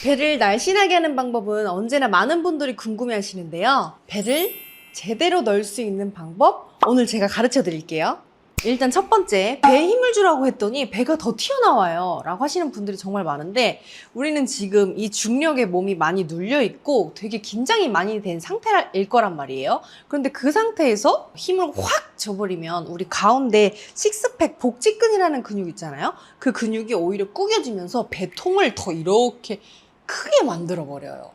배를 날씬하게 하는 방법은 언제나 많은 분들이 궁금해 하시는데요. 배를 제대로 넣을 수 있는 방법 오늘 제가 가르쳐 드릴게요. 일단 첫 번째, 배에 힘을 주라고 했더니 배가 더 튀어나와요 라고 하시는 분들이 정말 많은데, 우리는 지금 이 중력에 몸이 많이 눌려 있고 되게 긴장이 많이 된 상태일 거란 말이에요. 그런데 그 상태에서 힘을 확 줘버리면 우리 가운데 식스팩 복직근이라는 근육 있잖아요. 그 근육이 오히려 구겨지면서 배통을 더 이렇게 크게 만들어 버려요.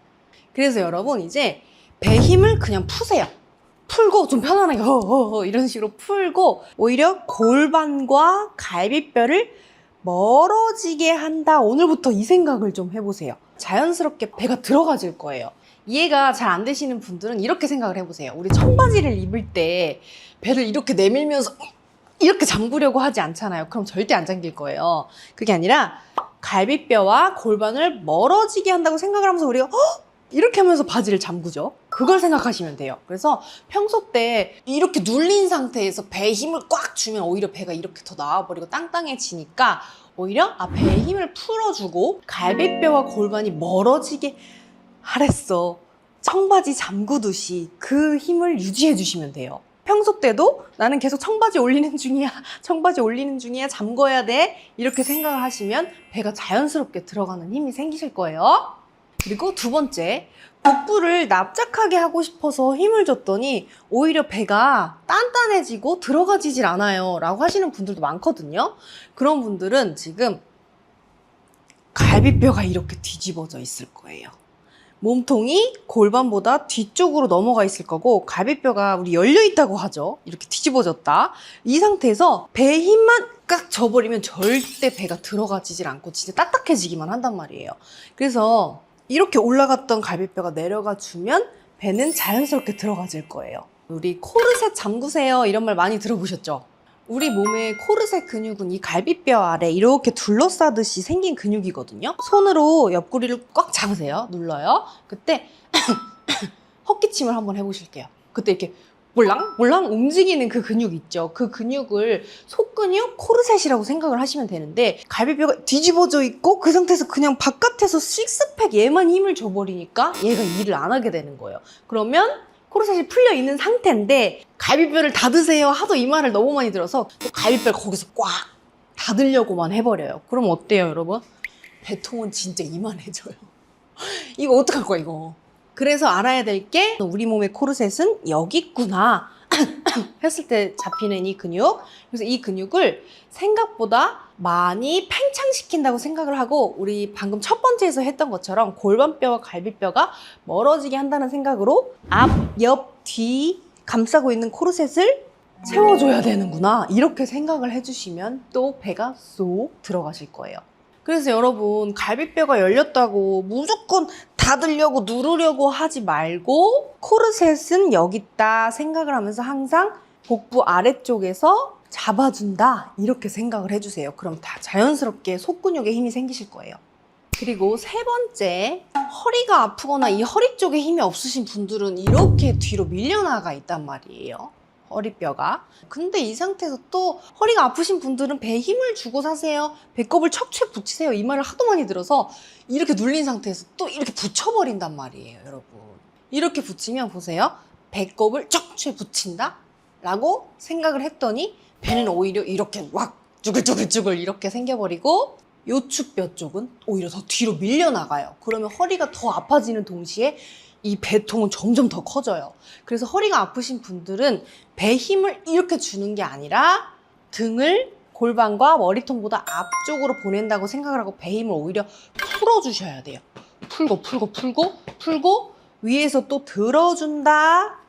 그래서 여러분, 이제 배 힘을 그냥 푸세요. 풀고 좀 편안하게 이런 식으로 풀고, 오히려 골반과 갈비뼈를 멀어지게 한다. 오늘부터 이 생각을 좀 해보세요. 자연스럽게 배가 들어가질 거예요. 이해가 잘 안 되시는 분들은 이렇게 생각을 해보세요. 우리 청바지를 입을 때 배를 이렇게 내밀면서 이렇게 잠그려고 하지 않잖아요. 그럼 절대 안 잠길 거예요. 그게 아니라 갈비뼈와 골반을 멀어지게 한다고 생각을 하면서 우리가 이렇게 하면서 바지를 잠그죠. 그걸 생각하시면 돼요. 그래서 평소 때 이렇게 눌린 상태에서 배에 힘을 꽉 주면 오히려 배가 이렇게 더 나와버리고 땅땅해지니까, 오히려 배에 힘을 풀어주고 갈비뼈와 골반이 멀어지게 하랬어. 청바지 잠그듯이 그 힘을 유지해 주시면 돼요. 평소 때도 나는 계속 청바지 올리는 중이야, 청바지 올리는 중이야, 잠궈야 돼, 이렇게 생각을 하시면 배가 자연스럽게 들어가는 힘이 생기실 거예요. 그리고 두 번째, 복부를 납작하게 하고 싶어서 힘을 줬더니 오히려 배가 단단해지고 들어가지질 않아요 라고 하시는 분들도 많거든요. 그런 분들은 지금 갈비뼈가 이렇게 뒤집어져 있을 거예요. 몸통이 골반보다 뒤쪽으로 넘어가 있을 거고, 갈비뼈가 우리 열려 있다고 하죠. 이렇게 뒤집어졌다. 이 상태에서 배에 힘만 깍 줘버리면 절대 배가 들어가지질 않고 진짜 딱딱해지기만 한단 말이에요. 그래서 이렇게 올라갔던 갈비뼈가 내려가 주면 배는 자연스럽게 들어가질 거예요. 우리 코르셋 잠그세요 이런 말 많이 들어보셨죠? 우리 몸의 코르셋 근육은 이 갈비뼈 아래 이렇게 둘러싸듯이 생긴 근육이거든요. 손으로 옆구리를 꽉 잡으세요. 눌러요. 그때 헛기침을 한번 해보실게요. 그때 이렇게 몰랑몰랑 움직이는 그 근육 있죠. 그 근육을 속근육 코르셋이라고 생각을 하시면 되는데, 갈비뼈가 뒤집어져 있고 그 상태에서 그냥 바깥에서 식스팩 얘만 힘을 줘버리니까 얘가 일을 안 하게 되는 거예요. 그러면 코르셋이 풀려 있는 상태인데 갈비뼈를 닫으세요 하도 이 말을 너무 많이 들어서 또 갈비뼈를 거기서 꽉 닫으려고만 해버려요. 그럼 어때요, 여러분? 배통은 진짜 이만해져요. 이거 어떡할 거야, 이거. 그래서 알아야 될 게, 우리 몸의 코르셋은 여기 있구나 했을 때 잡히는 이 근육. 그래서 이 근육을 생각보다 많이 팽창시킨다고 생각을 하고, 우리 방금 첫 번째에서 했던 것처럼 골반뼈와 갈비뼈가 멀어지게 한다는 생각으로 앞, 옆, 뒤 감싸고 있는 코르셋을 채워줘야 되는구나, 이렇게 생각을 해주시면 또 배가 쏙 들어가실 거예요. 그래서 여러분, 갈비뼈가 열렸다고 무조건 닫으려고 누르려고 하지 말고, 코르셋은 여기 있다 생각을 하면서 항상 복부 아래쪽에서 잡아준다 이렇게 생각을 해주세요. 그럼 다 자연스럽게 속근육에 힘이 생기실 거예요. 그리고 세 번째, 허리가 아프거나 이 허리 쪽에 힘이 없으신 분들은 이렇게 뒤로 밀려나가 있단 말이에요, 허리뼈가. 근데 이 상태에서 또 허리가 아프신 분들은 배에 힘을 주고 사세요, 배꼽을 척추에 붙이세요, 이 말을 하도 많이 들어서 이렇게 눌린 상태에서 또 이렇게 붙여버린단 말이에요, 여러분. 이렇게 붙이면 보세요, 배꼽을 척추에 붙인다 라고 생각을 했더니 배는 오히려 이렇게 막 쭈글쭈글쭈글 이렇게 생겨버리고, 요추뼈 쪽은 오히려 더 뒤로 밀려나가요. 그러면 허리가 더 아파지는 동시에 이 배통은 점점 더 커져요. 그래서 허리가 아프신 분들은 배 힘을 이렇게 주는 게 아니라 등을 골반과 머리통보다 앞쪽으로 보낸다고 생각을 하고 배 힘을 오히려 풀어주셔야 돼요. 풀고 풀고 풀고 풀고 위에서 또 들어준다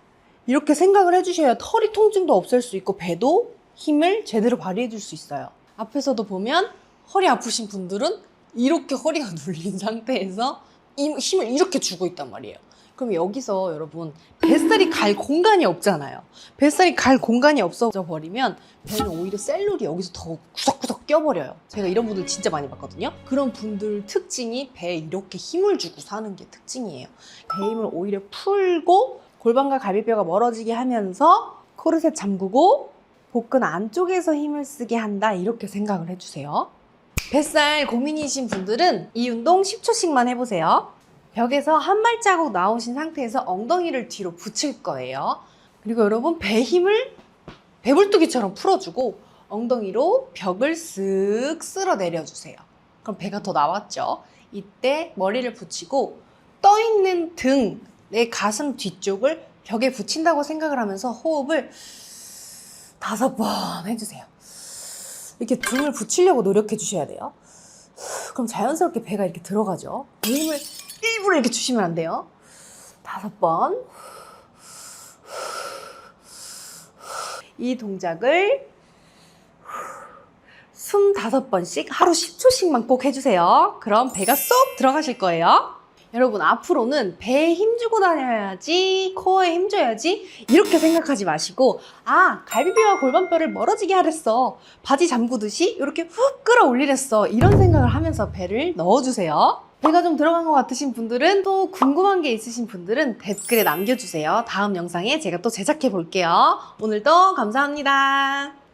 이렇게 생각을 해주셔야 허리 통증도 없앨 수 있고 배도 힘을 제대로 발휘해 줄 수 있어요. 앞에서도 보면 허리 아프신 분들은 이렇게 허리가 눌린 상태에서 힘을 이렇게 주고 있단 말이에요. 그럼 여기서 여러분, 뱃살이 갈 공간이 없잖아요. 뱃살이 갈 공간이 없어져 버리면 배는 오히려 셀룰이 여기서 더 구석구석 껴버려요. 제가 이런 분들 진짜 많이 봤거든요. 그런 분들 특징이 배에 이렇게 힘을 주고 사는 게 특징이에요. 배 힘을 오히려 풀고 골반과 갈비뼈가 멀어지게 하면서 코르셋 잠그고 복근 안쪽에서 힘을 쓰게 한다, 이렇게 생각을 해주세요. 뱃살 고민이신 분들은 이 운동 10초씩만 해보세요. 벽에서 한 발자국 나오신 상태에서 엉덩이를 뒤로 붙일 거예요. 그리고 여러분 배 힘을 배불뚝이처럼 풀어주고 엉덩이로 벽을 쓱 쓸어 내려주세요. 그럼 배가 더 나왔죠? 이때 머리를 붙이고 떠있는 등, 내 가슴 뒤쪽을 벽에 붙인다고 생각을 하면서 호흡을 5번 해주세요. 이렇게 등을 붙이려고 노력해 주셔야 돼요. 그럼 자연스럽게 배가 이렇게 들어가죠. 배 힘을 일부러 이렇게 주시면 안 돼요. 5번. 이 동작을 숨 5번씩 하루 10초씩만 꼭 해주세요. 그럼 배가 쏙 들어가실 거예요. 여러분 앞으로는 배에 힘주고 다녀야지, 코어에 힘줘야지 이렇게 생각하지 마시고 갈비뼈와 골반뼈를 멀어지게 하랬어, 바지 잠그듯이 이렇게 훅 끌어올리랬어, 이런 생각을 하면서 배를 넣어주세요. 배가 좀 들어간 것 같으신 분들은, 또 궁금한 게 있으신 분들은 댓글에 남겨주세요. 다음 영상에 제가 또 제작해 볼게요. 오늘도 감사합니다.